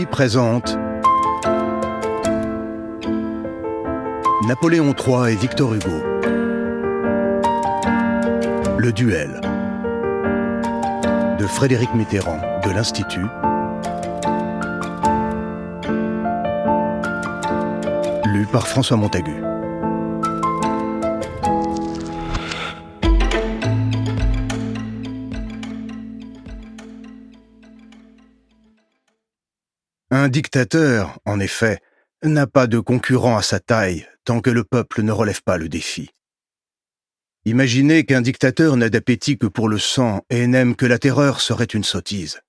Librairie présente Napoléon III et Victor Hugo. Le duel de Frédéric Mitterrand de l'Institut, lu par François Montagu. Un dictateur, en effet, n'a pas de concurrent à sa taille tant que le peuple ne relève pas le défi. Imaginez qu'un dictateur n'a d'appétit que pour le sang et n'aime que la terreur serait une sottise.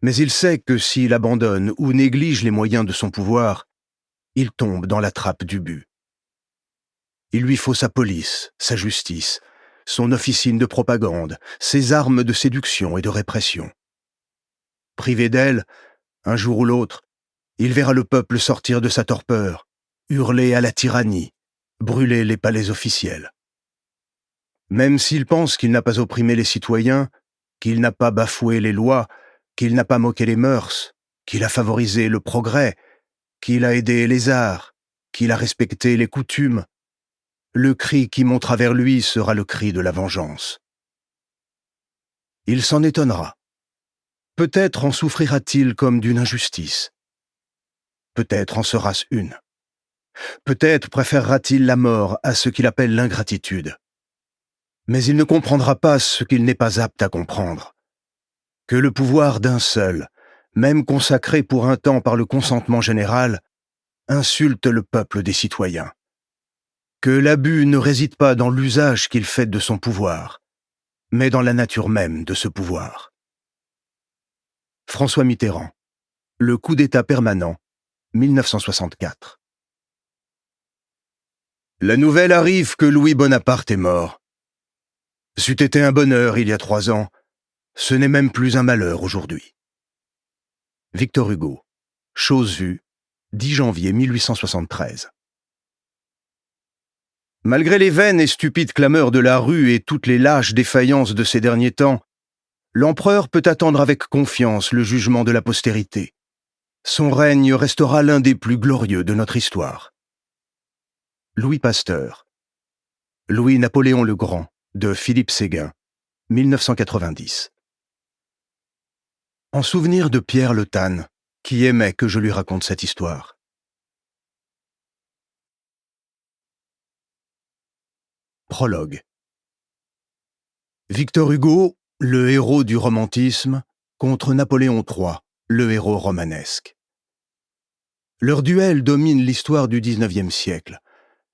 Mais il sait que s'il abandonne ou néglige les moyens de son pouvoir, il tombe dans la trappe du but. Il lui faut sa police, sa justice, son officine de propagande, ses armes de séduction et de répression. Privé d'elles, un jour ou l'autre, il verra le peuple sortir de sa torpeur, hurler à la tyrannie, brûler les palais officiels. Même s'il pense qu'il n'a pas opprimé les citoyens, qu'il n'a pas bafoué les lois, qu'il n'a pas moqué les mœurs, qu'il a favorisé le progrès, qu'il a aidé les arts, qu'il a respecté les coutumes, le cri qui montera vers lui sera le cri de la vengeance. Il s'en étonnera. Peut-être en souffrira-t-il comme d'une injustice. Peut-être en sera-ce une. Peut-être préférera-t-il la mort à ce qu'il appelle l'ingratitude. Mais il ne comprendra pas ce qu'il n'est pas apte à comprendre. Que le pouvoir d'un seul, même consacré pour un temps par le consentement général, insulte le peuple des citoyens. Que l'abus ne réside pas dans l'usage qu'il fait de son pouvoir, mais dans la nature même de ce pouvoir. François Mitterrand, Le coup d'État permanent, 1964. La nouvelle arrive que Louis Bonaparte est mort. C'eût été un bonheur il y a 3 ans, ce n'est même plus un malheur aujourd'hui. Victor Hugo, Chose vue, 10 janvier 1873. Malgré les vaines et stupides clameurs de la rue et toutes les lâches défaillances de ces derniers temps, l'empereur peut attendre avec confiance le jugement de la postérité. Son règne restera l'un des plus glorieux de notre histoire. Louis Pasteur, Louis-Napoléon le Grand, de Philippe Séguin, 1990. En souvenir de Pierre Le Tann, qui aimait que je lui raconte cette histoire. Prologue. Victor Hugo, le héros du romantisme, contre Napoléon III, le héros romanesque. Leur duel domine l'histoire du XIXe siècle,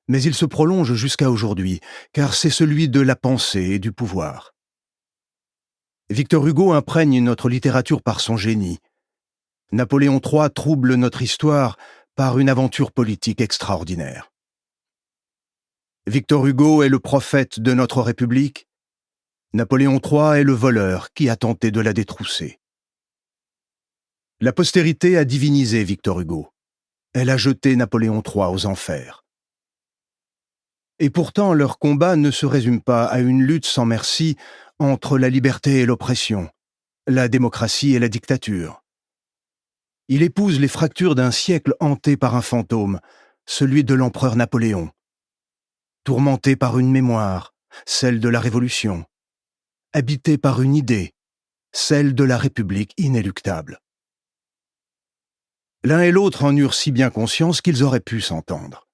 mais il se prolonge jusqu'à aujourd'hui, car c'est celui de la pensée et du pouvoir. Victor Hugo imprègne notre littérature par son génie. Napoléon III trouble notre histoire par une aventure politique extraordinaire. Victor Hugo est le prophète de notre République. Napoléon III est le voleur qui a tenté de la détrousser. La postérité a divinisé Victor Hugo. Elle a jeté Napoléon III aux enfers. Et pourtant, leur combat ne se résume pas à une lutte sans merci entre la liberté et l'oppression, la démocratie et la dictature. Il épouse les fractures d'un siècle hanté par un fantôme, celui de l'empereur Napoléon. Tourmenté par une mémoire, celle de la Révolution. Habité par une idée, celle de la République inéluctable. L'un et l'autre en eurent si bien conscience qu'ils auraient pu s'entendre.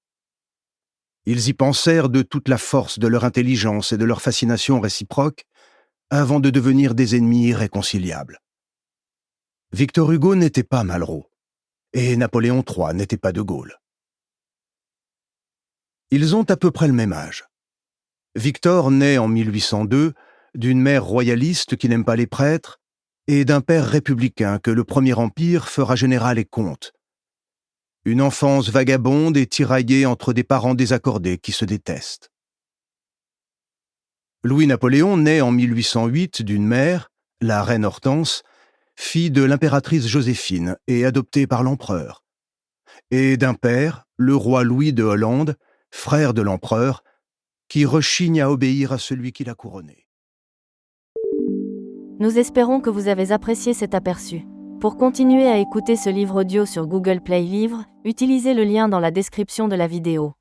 Ils y pensèrent de toute la force de leur intelligence et de leur fascination réciproque avant de devenir des ennemis irréconciliables. Victor Hugo n'était pas Malraux, et Napoléon III n'était pas de Gaulle. Ils ont à peu près le même âge. Victor naît en 1802 d'une mère royaliste qui n'aime pas les prêtres et d'un père républicain que le Premier Empire fera général et comte. Une enfance vagabonde et tiraillée entre des parents désaccordés qui se détestent. Louis-Napoléon naît en 1808 d'une mère, la reine Hortense, fille de l'impératrice Joséphine et adoptée par l'empereur, et d'un père, le roi Louis de Hollande, frère de l'empereur, qui rechigne à obéir à celui qui l'a couronné. Nous espérons que vous avez apprécié cet aperçu. Pour continuer à écouter ce livre audio sur Google Play Livres, utilisez le lien dans la description de la vidéo.